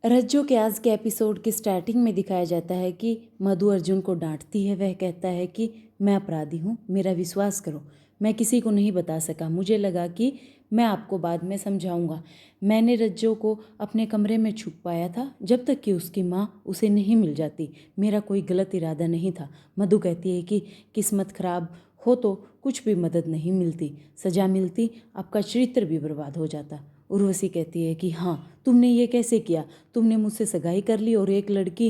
रज्जो के आज के एपिसोड की स्टार्टिंग में दिखाया जाता है कि मधु अर्जुन को डांटती है। वह कहता है कि मैं अपराधी हूँ, मेरा विश्वास करो, मैं किसी को नहीं बता सका, मुझे लगा कि मैं आपको बाद में समझाऊंगा। मैंने रज्जो को अपने कमरे में छुपाया था जब तक कि उसकी माँ उसे नहीं मिल जाती। मेरा कोई गलत इरादा नहीं था। मधु कहती है कि किस्मत खराब हो तो कुछ भी मदद नहीं मिलती, सज़ा मिलती, आपका चरित्र भी बर्बाद हो जाता। उर्वशी कहती है कि हाँ, तुमने ये कैसे किया? तुमने मुझसे सगाई कर ली और एक लड़की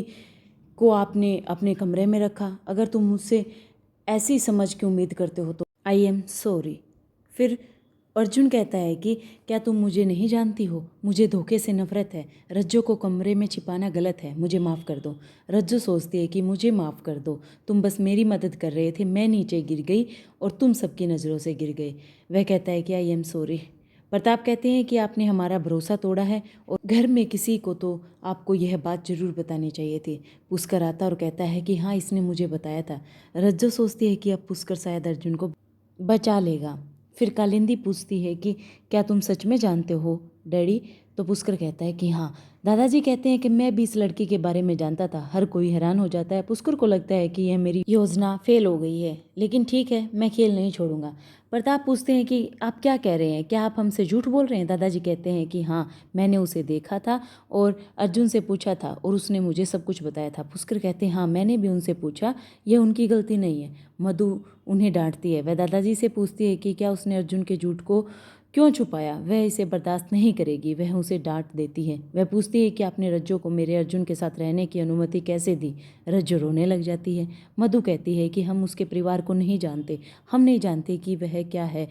को आपने अपने कमरे में रखा। अगर तुम मुझसे ऐसी समझ की उम्मीद करते हो तो आई एम सॉरी। फिर अर्जुन कहता है कि क्या तुम मुझे नहीं जानती हो? मुझे धोखे से नफरत है। रज्जो को कमरे में छिपाना गलत है, मुझे माफ़ कर दो। रज्जो सोचती है कि मुझे माफ़ कर दो, तुम बस मेरी मदद कर रहे थे, मैं नीचे गिर गई और तुम सबकी नज़रों से गिर गए। वह कहता है कि आई एम सॉरी। प्रताप कहते हैं कि आपने हमारा भरोसा तोड़ा है और घर में किसी को तो आपको यह बात जरूर बतानी चाहिए थी। पुष्कर आता और कहता है कि हाँ, इसने मुझे बताया था। रज्जो सोचती है कि अब पुष्कर शायद अर्जुन को बचा लेगा। फिर कालिंदी पूछती है कि क्या तुम सच में जानते हो डैडी? तो पुष्कर कहता है कि हाँ, दादाजी कहते हैं कि मैं भी इस लड़की के बारे में जानता था। हर कोई हैरान हो जाता है। पुष्कर को लगता है कि यह मेरी योजना फेल हो गई है, लेकिन ठीक है, मैं खेल नहीं छोड़ूंगा। प्रताप पूछते हैं कि आप क्या कह रहे हैं, क्या आप हमसे झूठ बोल रहे हैं? दादाजी कहते हैं कि हाँ, मैंने उसे देखा था और अर्जुन से पूछा था और उसने मुझे सब कुछ बताया था। पुष्कर कहते हैं हाँ, मैंने भी उनसे पूछा, यह उनकी गलती नहीं है। मधु उन्हें डांटती है। वह दादाजी से पूछती है कि क्या उसने अर्जुन के झूठ को क्यों छुपाया? वह इसे बर्दाश्त नहीं करेगी। वह उसे डांट देती है। वह पूछती है कि आपने रज्जो को मेरे अर्जुन के साथ रहने की अनुमति कैसे दी? रज्जो रोने लग जाती है। मधु कहती है कि हम उसके परिवार को नहीं जानते, हम नहीं जानते कि वह क्या है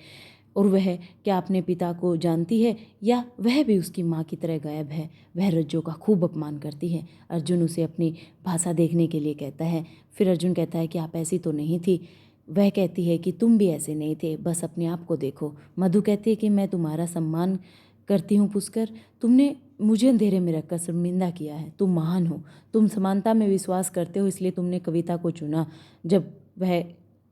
और वह क्या अपने पिता को जानती है या वह भी उसकी माँ की तरह गायब है। वह रज्जो का खूब अपमान करती है। अर्जुन उसे अपनी भाषा देखने के लिए कहता है। फिर अर्जुन कहता है कि आप ऐसी तो नहीं थी। वह कहती है कि तुम भी ऐसे नहीं थे, बस अपने आप को देखो। मधु कहती है कि मैं तुम्हारा सम्मान करती हूँ पुष्कर, तुमने मुझे अंधेरे में रखकर शर्मिंदा किया है। तुम महान हो, तुम समानता में विश्वास करते हो, इसलिए तुमने कविता को चुना जब वह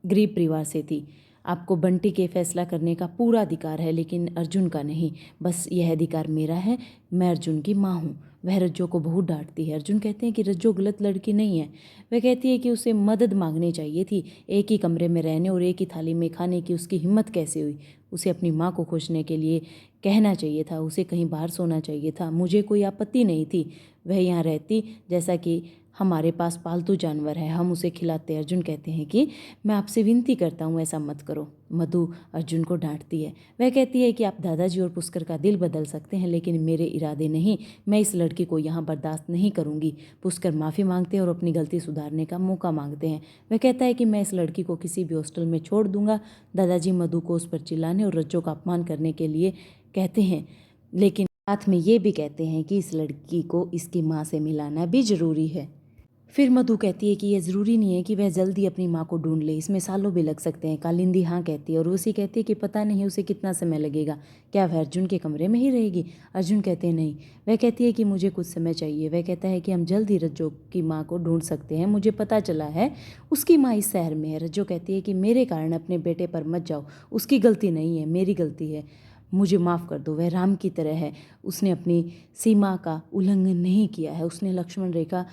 गरीब परिवार से थी। आपको बंटी के फैसला करने का पूरा अधिकार है, लेकिन अर्जुन का नहीं। बस यह अधिकार मेरा है, मैं अर्जुन की माँ हूँ। वह रज्जो को बहुत डांटती है। अर्जुन कहते हैं कि रज्जो गलत लड़की नहीं है। वह कहती है कि उसे मदद मांगनी चाहिए थी। एक ही कमरे में रहने और एक ही थाली में खाने की उसकी हिम्मत कैसे हुई? उसे अपनी माँ को खोजने के लिए कहना चाहिए था, उसे कहीं बाहर सोना चाहिए था। मुझे कोई आपत्ति नहीं थी, वह यहाँ रहती, जैसा कि हमारे पास पालतू जानवर है, हम उसे खिलाते। अर्जुन कहते हैं कि मैं आपसे विनती करता हूँ, ऐसा मत करो। मधु अर्जुन को डांटती है। वह कहती है कि आप दादाजी और पुष्कर का दिल बदल सकते हैं, लेकिन मेरे इरादे नहीं। मैं इस लड़की को यहाँ बर्दाश्त नहीं करूँगी। पुष्कर माफ़ी मांगते हैं और अपनी गलती सुधारने का मौका मांगते हैं। वह कहता है कि मैं इस लड़की को किसी भी हॉस्टल में छोड़ दूंगा। दादाजी मधु को उस पर चिल्लाने और रज्जो का अपमान करने के लिए कहते हैं, लेकिन साथ में ये भी कहते हैं कि इस लड़की को इसकी माँ से मिलाना भी ज़रूरी है। फिर मधु कहती है कि यह ज़रूरी नहीं है कि वह जल्दी अपनी माँ को ढूंढ ले, इसमें सालों भी लग सकते हैं। कालिंदी हाँ कहती है और उसी कहती है कि पता नहीं उसे कितना समय लगेगा, क्या वह अर्जुन के कमरे में ही रहेगी? अर्जुन कहते हैं नहीं। वह कहती है कि मुझे कुछ समय चाहिए। वह कहता है कि हम जल्द ही रज्जो की माँ को ढूंढ सकते हैं, मुझे पता चला है उसकी माँ इस शहर में है। रज्जो कहती है कि मेरे कारण अपने बेटे पर मत जाओ, उसकी गलती नहीं है, मेरी गलती है, मुझे माफ़ कर दो। वह राम की तरह है, उसने अपनी सीमा का उल्लंघन नहीं किया है, उसने लक्ष्मण रेखा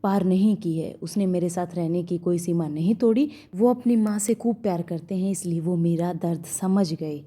पार नहीं की है, उसने मेरे साथ रहने की कोई सीमा नहीं तोड़ी। वो अपनी माँ से खूब प्यार करते हैं, इसलिए वो मेरा दर्द समझ गए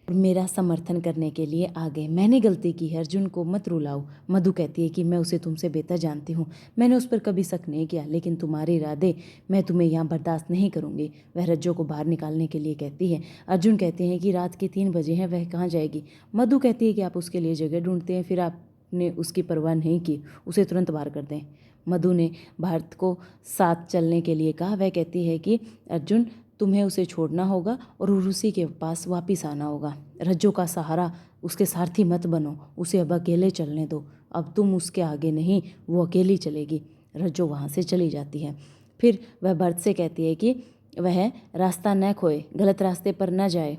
और मेरा समर्थन करने के लिए आ गए। मैंने गलती की है, अर्जुन को मत रुलाओ। मधु कहती है कि मैं उसे तुमसे बेहतर जानती हूँ, मैंने उस पर कभी शक नहीं किया, लेकिन तुम्हारे इरादे मैं तुम्हें यहाँ बर्दाश्त नहीं करूँगी। वह रज्जो को बाहर निकालने के लिए कहती है। अर्जुन कहते हैं कि रात के 3 बजे हैं, वह कहाँ जाएगी? मधु कहती है कि आप उसके लिए जगह ढूंढते हैं, फिर आपने उसकी परवाह नहीं की, उसे तुरंत बाहर कर दें। मधु ने भारत को साथ चलने के लिए कहा। वह कहती है कि अर्जुन, तुम्हें उसे छोड़ना होगा और उर्वशी के पास वापस आना होगा। रज्जो का सहारा, उसके सारथी मत बनो, उसे अब अकेले चलने दो। अब तुम उसके आगे नहीं, वो अकेली चलेगी। रज्जो वहाँ से चली जाती है। फिर वह भरत से कहती है कि वह रास्ता न खोए, गलत रास्ते पर न जाए,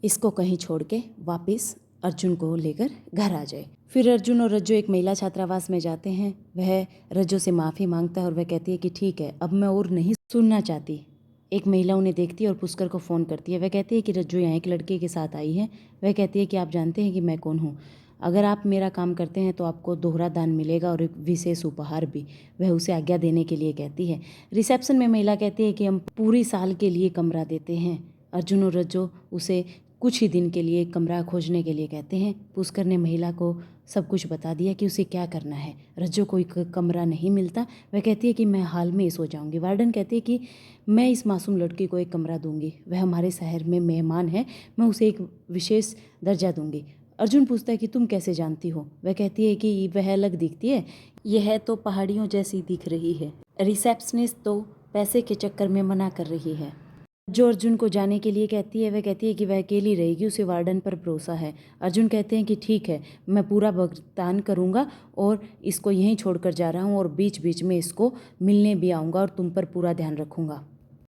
इसको कहीं छोड़ के वापस अर्जुन को लेकर घर आ जाए। फिर अर्जुन और रज्जो एक महिला छात्रावास में जाते हैं। वह रज्जो से माफ़ी मांगता है और वह कहती है कि ठीक है, अब मैं और नहीं सुनना चाहती। एक महिला उन्हें देखती है और पुष्कर को फ़ोन करती है। वह कहती है कि रज्जो यहाँ एक लड़के के साथ आई है। वह कहती है कि आप जानते हैं कि मैं कौन हूँ? अगर आप मेरा काम करते हैं तो आपको दोहरा दान मिलेगा और एक विशेष उपहार भी। वह उसे आज्ञा देने के लिए कहती है। रिसेप्शन में महिला कहती है कि हम पूरी साल के लिए कमरा देते हैं। अर्जुन और रज्जो उसे कुछ ही दिन के लिए कमरा खोजने के लिए कहते हैं। पुष्कर ने महिला को सब कुछ बता दिया कि उसे क्या करना है। रज्जो को एक कमरा नहीं मिलता। वह कहती है कि मैं हाल में ही सो जाऊंगी। वार्डन कहती है कि मैं इस मासूम लड़की को एक कमरा दूंगी, वह हमारे शहर में मेहमान है, मैं उसे एक विशेष दर्जा दूंगी। अर्जुन पूछता है कि तुम कैसे जानती हो। वह कहती है कि वह अलग दिखती है, यह तो पहाड़ियों जैसी दिख रही है। रिसेप्शनिस्ट तो पैसे के चक्कर में मना कर रही है। जो अर्जुन को जाने के लिए कहती है, वह कहती है कि वह अकेली रहेगी, उसे वार्डन पर भरोसा है। अर्जुन कहते हैं कि ठीक है, मैं पूरा भुगतान करूंगा और इसको यहीं छोड़कर जा रहा हूँ और बीच बीच में इसको मिलने भी आऊँगा और तुम पर पूरा ध्यान रखूँगा।